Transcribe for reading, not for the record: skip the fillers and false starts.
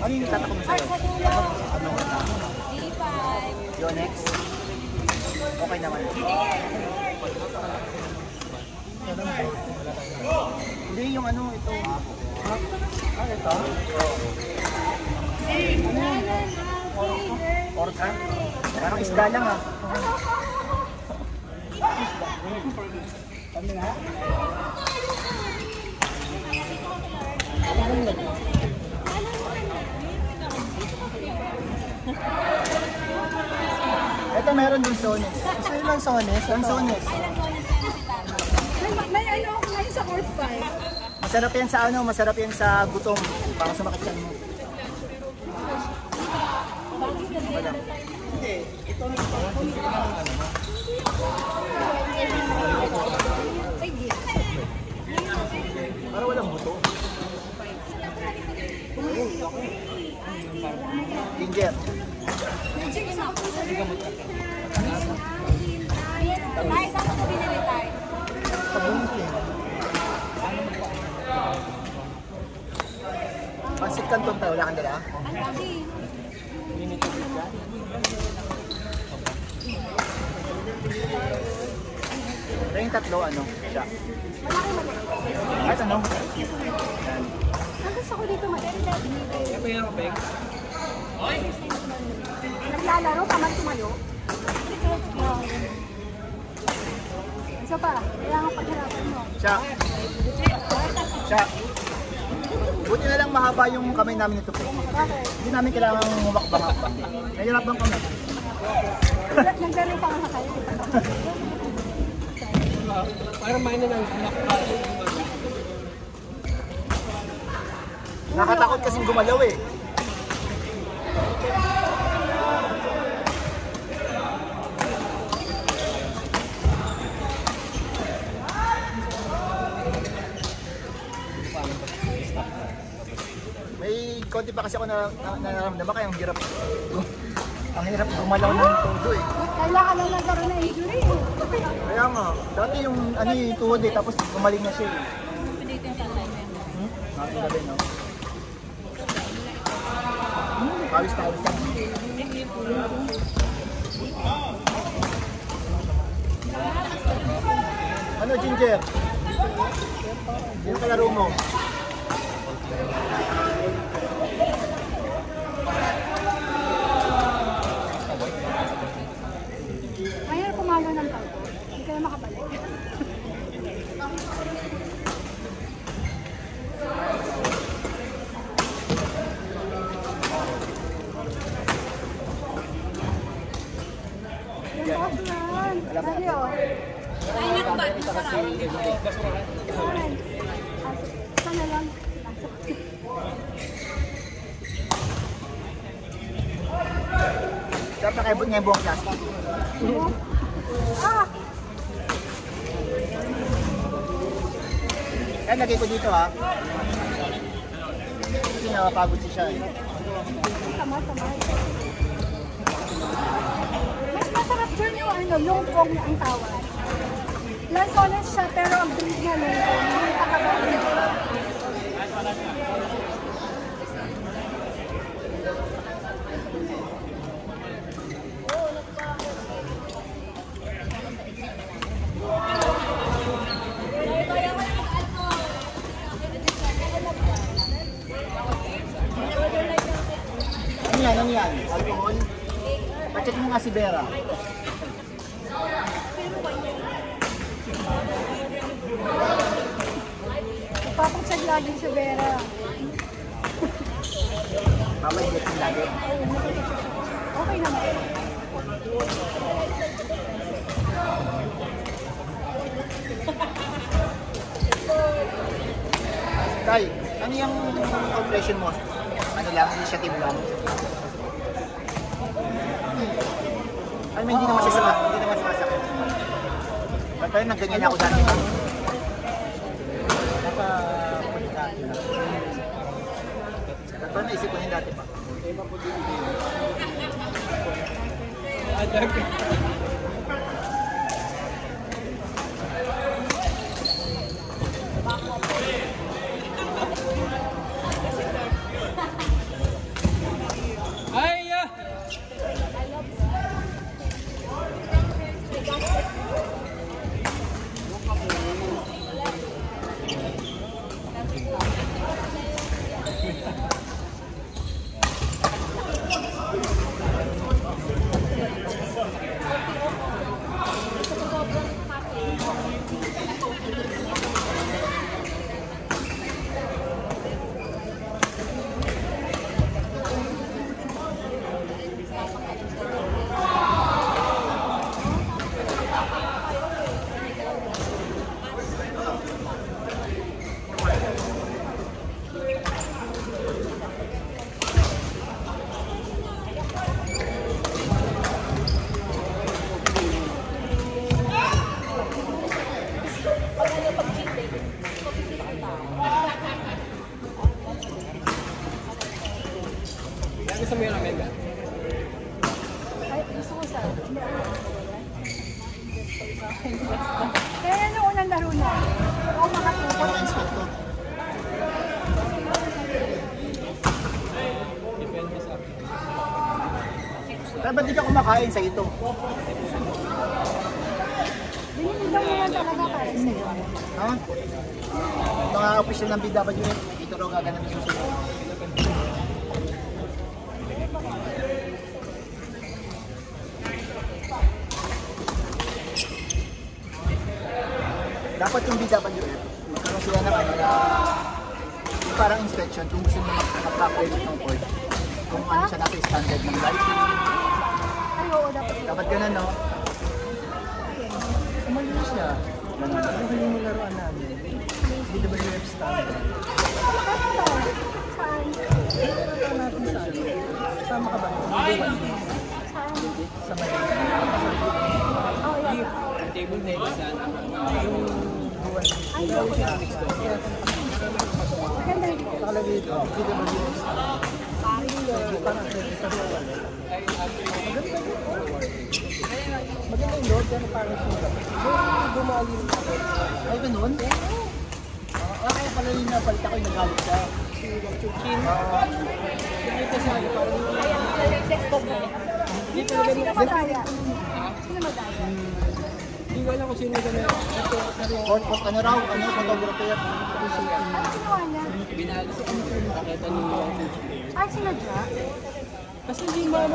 Ano yung tatakot mo sa'yo? Ano? C5. Yonex? Okay naman. Hindi yung ano, ito. Ito? Orca? Parang isda lang ah. Ano nga? Ito meron din sones. Gusto nyo lang sones? Ang sones. May ano ako ngayon sa course 5. Masarap yan sa ano, masarap yan sa gutom. Parang sumakit yan mo. Hindi, ito na para walang buto. Ginger. Tay, saan ko binili tayo? Tabunok yan. Pansit Canton tayo, wala kang dala? Ang dami. Pero yung tatlo, ano, siya. Kahit ano? Yan. Ang gusto ko dito maganda. Ito yung bag. Naglalaro, tamad tumayo. Isa pa, kailangan paghirapan mo. Siya. Siya. Buti na lang mahaba yung kamay namin nito po. Bakit? Hindi namin kailangan humakbang-hakbang. Nahihirapan kami. Nagdaro pa nga kayo. Para mainan ang kumakbang. Nakatakot kasing gumalaw eh. May konti pa kasi ako nararamdaman kaya ang hirap gumalaw ng todo eh. Kailangan lang nagkaroon ng injury. Kaya nga, dati yung ano yung tuhod eh, tapos gumaling na siya eh. Pinito yung tatay mo. Nakagabi no? Pawis-pawis lang. Ano Ginger? Yung kalaro mo? Mahirap pumalo ng tao. Hindi kayo makabalik. Dali oh. Ay, naku ba? Sana lang. Dapat nakaibot nga yung buong plastic. Ah! Kaya lagay ko dito ha. Kasi nakapagod siya eh. Tama. Mas masarap dyan yung ano, longkong na ang tawag. Lansones siya pero ang breed niya longkong. Hindi kakabalik. Ano yan? Alcohol? Pacheck mo nga si Vera. Papagsag lagi si Vera. Mamay getting lagi. Okay naman. Tay, ano yung compression mo? Ano lang, initiative lang? Ano hindi naman siya hindi naman sumasakit. Ba't pa rin nagganyan ako dati? Naka-pulikati lang. Ba't pa rin naisip ko yun dati pa? Ay, gusto mo yung ramen ka? Ay, gusto ko sa... Kaya yan yung unang laro na. Ako makatulog. Ano inspector? Depende sa akin. Pero ba't di ka kumakain sa ito? Biniligang mo lang talaga para sa'yo. Ha? Mga official ng BWF, ito raw gaganapin susunod. Dapat yung BWF, magkaroon sila ng ano, yung parang inspection kung gusto nyo mag-upgrade ng court. Kung ano siya nasa standard ng lighting. Ay, oo, dapat yun. Dapat ganun, no? Malinis siya. Ganun. Yung huli mo laruan namin. BWF standard. Ano to? Saan? Ito natin sa ano. Sama ka ba? Saan? Sa Manila. Oh, yan. Yung table na ito sa ano. Ay, ako na. Maganda rin. Nakalagay ito. BWF standard. Parang sa Ay, actually, maganda yung load, pero parang sugat. bumali rin ako. Ay, ganun? Kaya pala yung napalit ako yung nagalit siya. Chuchin. Ito sa ano, parang Sino madaya? Sino madaya? hindi ko alam kung sino yung gano'n. Ito, Ano raw? Ano? Photographer? Ano ginawa niya? binali sa ano. Nakita niyo yung Ay, sinadya? kasi hindi mama